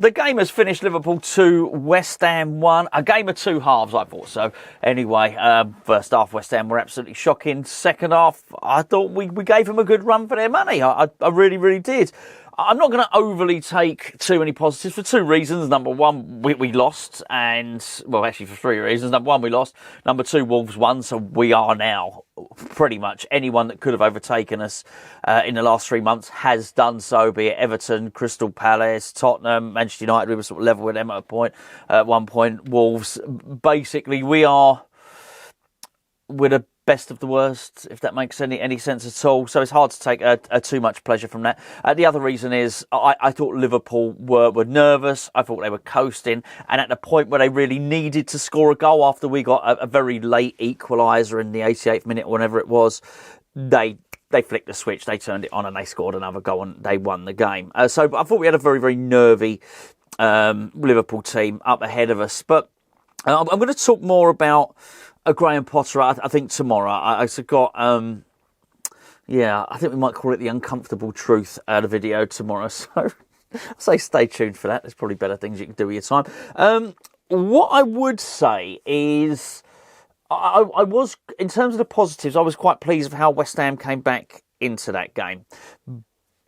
The game has finished Liverpool 2, West Ham 1. A game of two halves, I thought so. Anyway, first half, West Ham were absolutely shocking. Second half, I thought we gave them a good run for their money. I really, really did. I'm not going to overly take too many positives for two reasons. Number one, we lost, and, well, actually for three reasons. Number one, we lost. Number two, Wolves won, so we are now pretty much anyone that could have overtaken us in the last 3 months has done so, be it Everton, Crystal Palace, Tottenham, Manchester United. We were sort of level with them at one point. Wolves, basically, we're the best of the worst, if that makes any sense at all. So it's hard to take too much pleasure from that. The other reason is I thought Liverpool were nervous. I thought they were coasting. And at the point where they really needed to score a goal after we got a very late equaliser in the 88th minute or whenever it was, they flicked the switch, they turned it on and they scored another goal and they won the game. So I thought we had a very, very nervy Liverpool team up ahead of us. But I'm going to talk more about Graham Potter, I think, tomorrow. I've got, I think we might call it the uncomfortable truth the video tomorrow. So I'll say stay tuned for that. There's probably better things you can do with your time. What I would say is, I was, in terms of the positives, I was quite pleased with how West Ham came back into that game.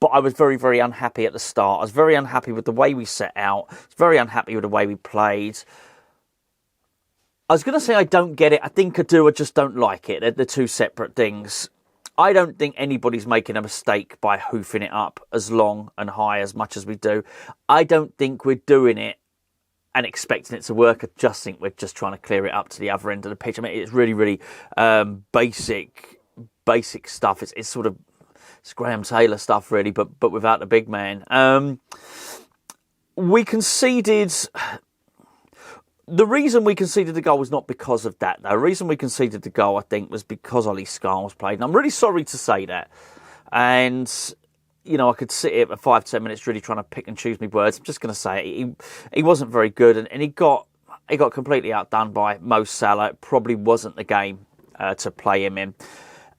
But I was very, very unhappy at the start. I was very unhappy with the way we set out. I was very unhappy with the way we played. I was going to say I don't get it. I think I do. I just don't like it. They're two separate things. I don't think anybody's making a mistake by hoofing it up as long and high as much as we do. I don't think we're doing it and expecting it to work. I just think we're just trying to clear it up to the other end of the pitch. I mean, it's really, really basic stuff. It's sort of it's Graham Taylor stuff, really, but without the big man. We conceded. The reason we conceded the goal was not because of that, though. The reason we conceded the goal, I think, was because Ollie Scarles played. And I'm really sorry to say that. And, you know, I could sit here for 5-10 minutes really trying to pick and choose my words. I'm just going to say it. He wasn't very good, and he got completely outdone by Mo Salah. It probably wasn't the game to play him in.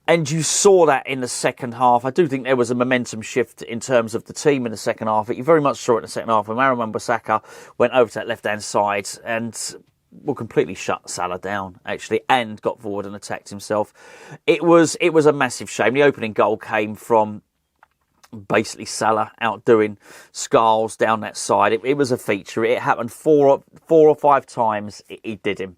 And you saw that in the second half. I do think there was a momentum shift in terms of the team in the second half. You very much saw it in the second half when Aaron Wan-Bissaka went over to that left-hand side and completely shut Salah down, actually, and got forward and attacked himself. It was a massive shame. The opening goal came from basically Salah outdoing Scarles down that side. It was a feature. It happened four or five times. He did him.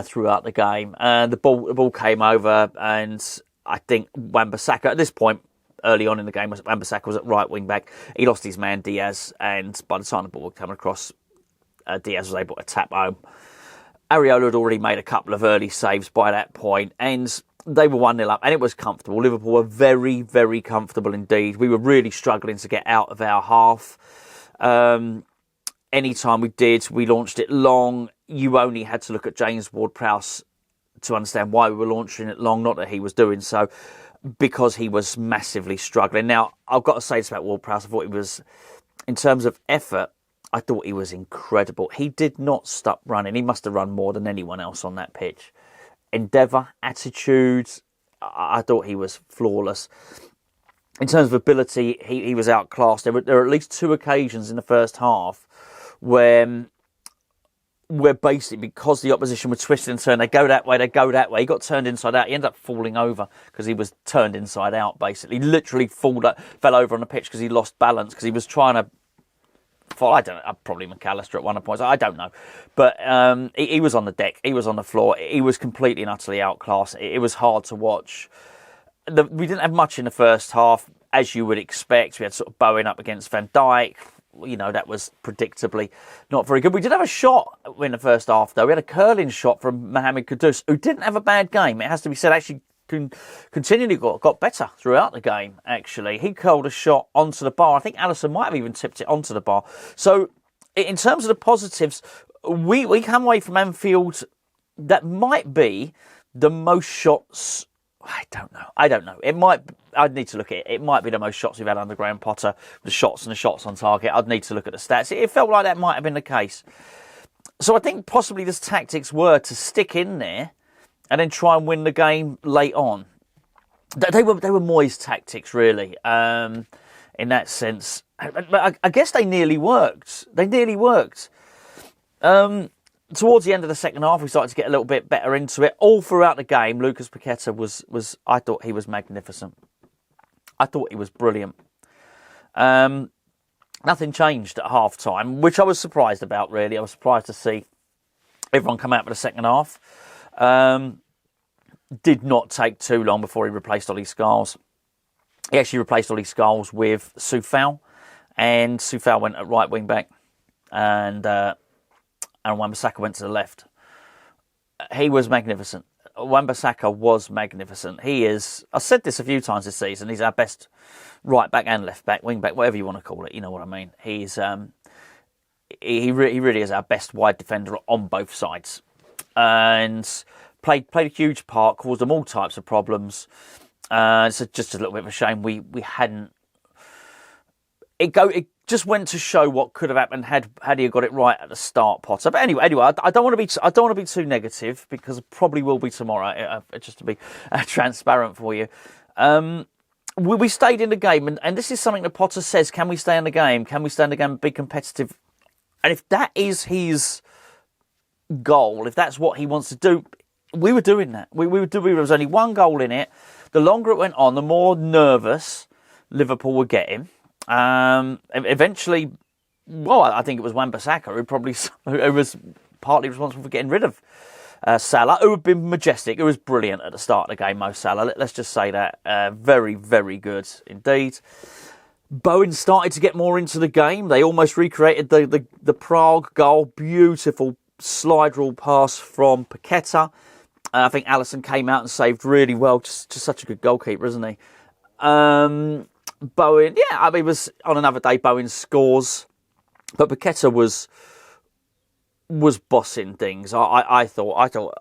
Throughout the game. The ball came over, and I think Wan-Bissaka, at this point, early on in the game, Wan-Bissaka was at right wing back. He lost his man, Díaz, and by the time the ball was coming across, Díaz was able to tap home. Areola had already made a couple of early saves by that point, and they were 1-0 up, and it was comfortable. Liverpool were very, very comfortable indeed. We were really struggling to get out of our half. Anytime we did, we launched it long. You only had to look at James Ward-Prowse to understand why we were launching it long. Not that he was doing so, because he was massively struggling. Now, I've got to say this about Ward-Prowse. I thought he was, in terms of effort, I thought he was incredible. He did not stop running. He must have run more than anyone else on that pitch. Endeavour, attitude, I thought he was flawless. In terms of ability, he was outclassed. There were at least two occasions in the first half where basically, because the opposition were twisted and turned, they go that way. He got turned inside out. He ended up falling over because he was turned inside out, basically. Literally fell over on the pitch because he lost balance, because he was trying to fall. I don't know, probably McAllister at one point. I don't know. But he was on the deck. He was on the floor. He was completely and utterly outclassed. It was hard to watch. We didn't have much in the first half, as you would expect. We had sort of Bowen up against Van Dijk. You know, that was predictably not very good. We did have a shot in the first half, though. We had a curling shot from Mohamed Kudus, who didn't have a bad game. It has to be said, actually continually got better throughout the game, actually. He curled a shot onto the bar. I think Alisson might have even tipped it onto the bar. So, in terms of the positives, we come away from Anfield, that might be the most shots. I don't know. I'd need to look at it. It might be the most shots we've had under Graham Potter. The shots and the shots on target. I'd need to look at the stats. It felt like that might have been the case. So I think possibly the tactics were to stick in there and then try and win the game late on. They were Moyes' tactics, really. in that sense. But I guess they nearly worked. Towards the end of the second half, we started to get a little bit better into it. All throughout the game, Lucas Paqueta was I thought he was magnificent. I thought he was brilliant. Nothing changed at half-time, which I was surprised about, really. I was surprised to see everyone come out for the second half. Did not take too long before he replaced Ollie Scholes. He actually replaced Ollie Scholes with Soufal, and Soufal went at right wing back, and Wan-Bissaka went to the left. He was magnificent. Wan-Bissaka was magnificent. He is, I've said this a few times this season, he's our best right back and left back, wing back, whatever you want to call it, you know what I mean. He's he really is our best wide defender on both sides. And played a huge part, caused them all types of problems. It's just a little bit of a shame we hadn't. It just went to show what could have happened had he got it right at the start, Potter. But anyway, I don't want to be too negative, because it probably will be tomorrow. Just to be transparent for you, we stayed in the game, and this is something that Potter says: can we stay in the game? Can we stay in the game and be competitive? And if that is his goal, if that's what he wants to do, we were doing that. We were doing. There was only one goal in it. The longer it went on, the more nervous Liverpool were getting. Eventually, well, I think it was Wan-Bissaka who was partly responsible for getting rid of Salah, who had been majestic. It was brilliant at the start of the game, Mo Salah. Let's just say that. Very, very good indeed. Bowen started to get more into the game. They almost recreated the Prague goal. Beautiful slide rule pass from Paqueta. I think Alisson came out and saved really well. Just such a good goalkeeper, isn't he? Bowen, yeah, I mean, it was on another day. Bowen scores, but Paqueta was bossing things. I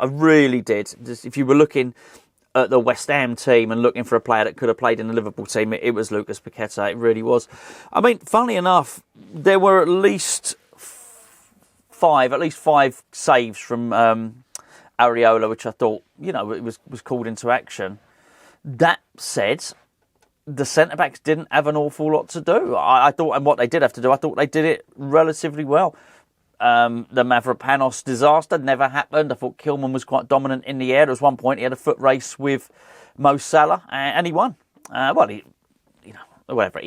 really did. Just, if you were looking at the West Ham team and looking for a player that could have played in the Liverpool team, it was Lucas Paqueta. It really was. I mean, funnily enough, there were at least five saves from Areola, which I thought, it was called into action. That said, the centre-backs didn't have an awful lot to do. I thought, and what they did have to do, I thought they did it relatively well. The Mavropanos disaster never happened. I thought Kilman was quite dominant in the air. There was one point he had a foot race with Mo Salah, and he won. He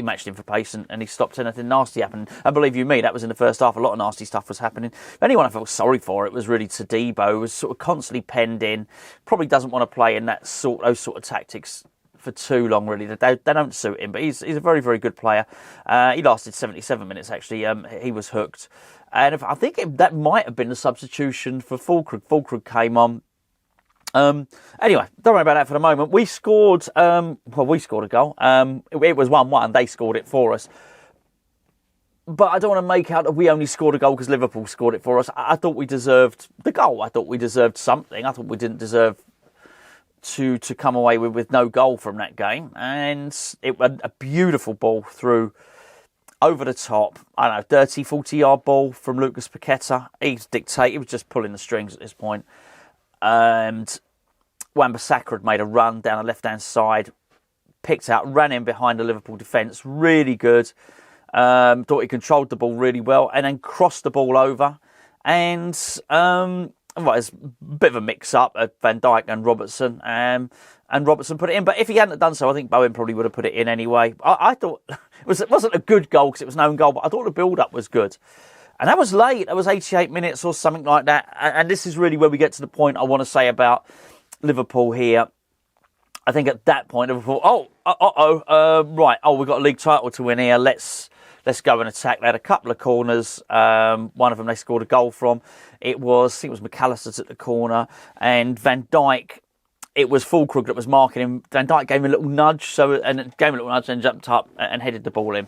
matched him for pace, and he stopped anything nasty happening. And believe you me, that was in the first half. A lot of nasty stuff was happening. Anyone I felt sorry for, it was really Todibo, who was sort of constantly penned in. Probably doesn't want to play in those sort of tactics for too long, really. They don't suit him, but he's a very, very good player. He lasted 77 minutes, actually. He was hooked. And I think that might have been the substitution for Fulkrug. Fulkrug came on. Anyway, don't worry about that for the moment. We scored, we scored a goal. It was 1-1. They scored it for us. But I don't want to make out that we only scored a goal because Liverpool scored it for us. I thought we deserved the goal. I thought we deserved something. I thought we didn't deserve to come away with no goal from that game. And it was a beautiful ball through over the top. I don't know, 30, 40-yard ball from Lucas Paqueta. He was just pulling the strings at this point. And Wan-Bissaka had made a run down the left-hand side, picked out, ran in behind the Liverpool defence, really good. Thought he controlled the ball really well, and then crossed the ball over. And it's a bit of a mix-up at Van Dijk and Robertson, and Robertson put it in. But if he hadn't done so, I think Bowen probably would have put it in anyway. I thought it wasn't a good goal because it was an own goal, but I thought the build-up was good. And that was late. That was 88 minutes or something like that. And this is really where we get to the point I want to say about Liverpool here. I think at that point, Liverpool, we've got a league title to win here. Let's go and attack. They had a couple of corners. One of them they scored a goal from. I think it was McAllister's at the corner. And Van Dijk, it was Fulkrug that was marking him. Van Dijk gave him a little nudge, and jumped up and headed the ball in.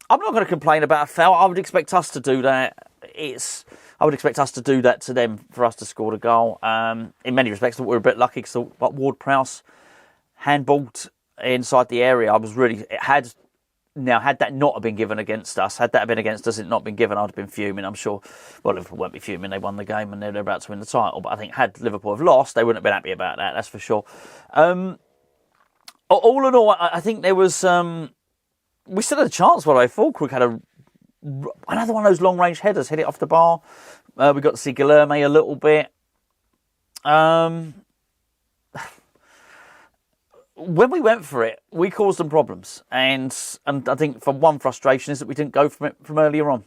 I'm not going to complain about a foul. I would expect us to do that. I would expect us to do that to them for us to score the goal. In many respects, I thought we were a bit lucky because Ward-Prowse handballed inside the area. Had that not have been given against us, had that been against us, it not been given, I'd have been fuming, I'm sure. Well, Liverpool won't be fuming. They won the game and they're about to win the title. But I think had Liverpool have lost, they wouldn't have been happy about that, that's for sure. All in all, I think there was we still had a chance. By the way, Fulkrug had another one of those long range headers, hit it off the bar. We got to see Guilherme a little bit. When we went for it, we caused them problems, and I think from one frustration is that we didn't go from it from earlier on.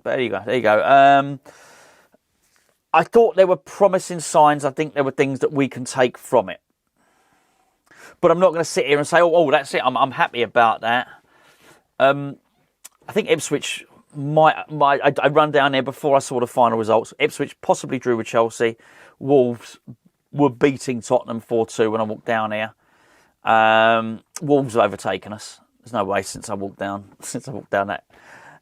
But there you go. I thought there were promising signs. I think there were things that we can take from it. But I'm not going to sit here and say, oh, that's it. I'm happy about that. I think Ipswich I run down there before I saw the final results. Ipswich possibly drew with Chelsea. Wolves were beating Tottenham 4-2 when I walked down here. Wolves have overtaken us. There's no way since I walked down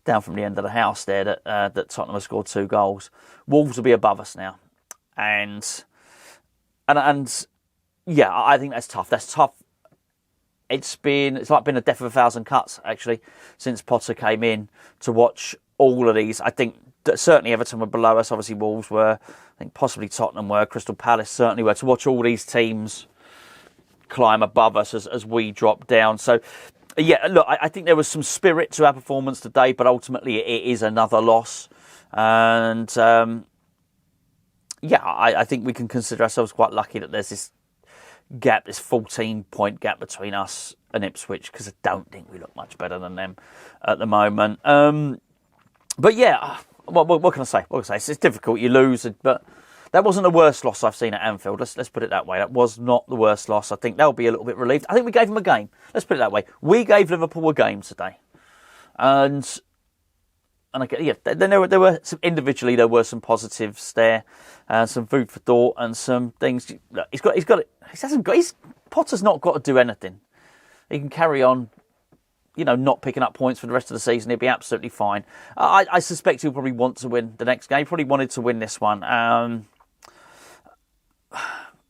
down from the end of the house there that Tottenham have scored 2 goals. Wolves will be above us now, and yeah, I think that's tough. That's tough. It's like been a death of 1,000 cuts actually since Potter came in to watch all of these. I think that certainly Everton were below us. Obviously Wolves were. I think possibly Tottenham were. Crystal Palace certainly were. To watch all these teams climb above us as we drop down. So, yeah, look, I think there was some spirit to our performance today, but ultimately it is another loss. And, yeah, I think we can consider ourselves quite lucky that there's this gap, this 14-point gap between us and Ipswich, because I don't think we look much better than them at the moment. But, yeah, what can I say? What can I say? It's difficult. You lose, but that wasn't the worst loss I've seen at Anfield. Let's put it that way. That was not the worst loss. I think they'll be a little bit relieved. I think we gave them a game. Let's put it that way. We gave Liverpool a game today, and yeah, then there were some individually there were some positives there, some food for thought, and some things. Look, Potter's not got to do anything. He can carry on. Not picking up points for the rest of the season, he'll be absolutely fine. I suspect he'll probably want to win the next game. He probably wanted to win this one.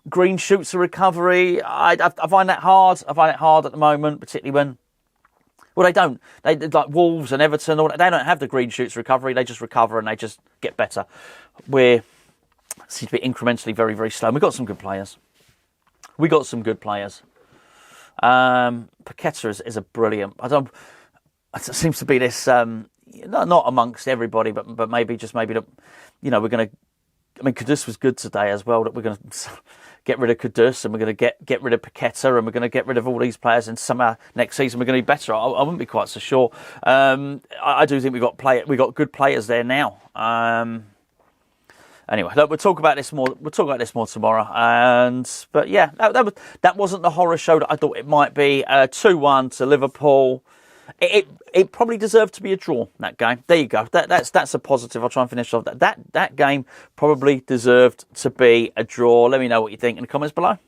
Green shoots of recovery. I find that hard. I find it hard at the moment, particularly when... Well, they don't. They like Wolves and Everton. They don't have the green shoots recovery. They just recover and they just get better. We seem to be incrementally very, very slow. We've got some good players. Paqueta is a brilliant. It seems to be this not amongst everybody, but maybe we're going to. I mean, Kudus was good today as well. That we're going to get rid of Kudus and we're going to get rid of Paqueta and we're going to get rid of all these players, and somehow next season we're going to be better. I wouldn't be quite so sure. I do think we got good players there now. Anyway, look, we'll talk about this more tomorrow. But yeah, that wasn't the horror show that I thought it might be. 2-1 to Liverpool. It probably deserved to be a draw, that game. There you go. That's a positive. I'll try and finish off that game probably deserved to be a draw. Let me know what you think in the comments below.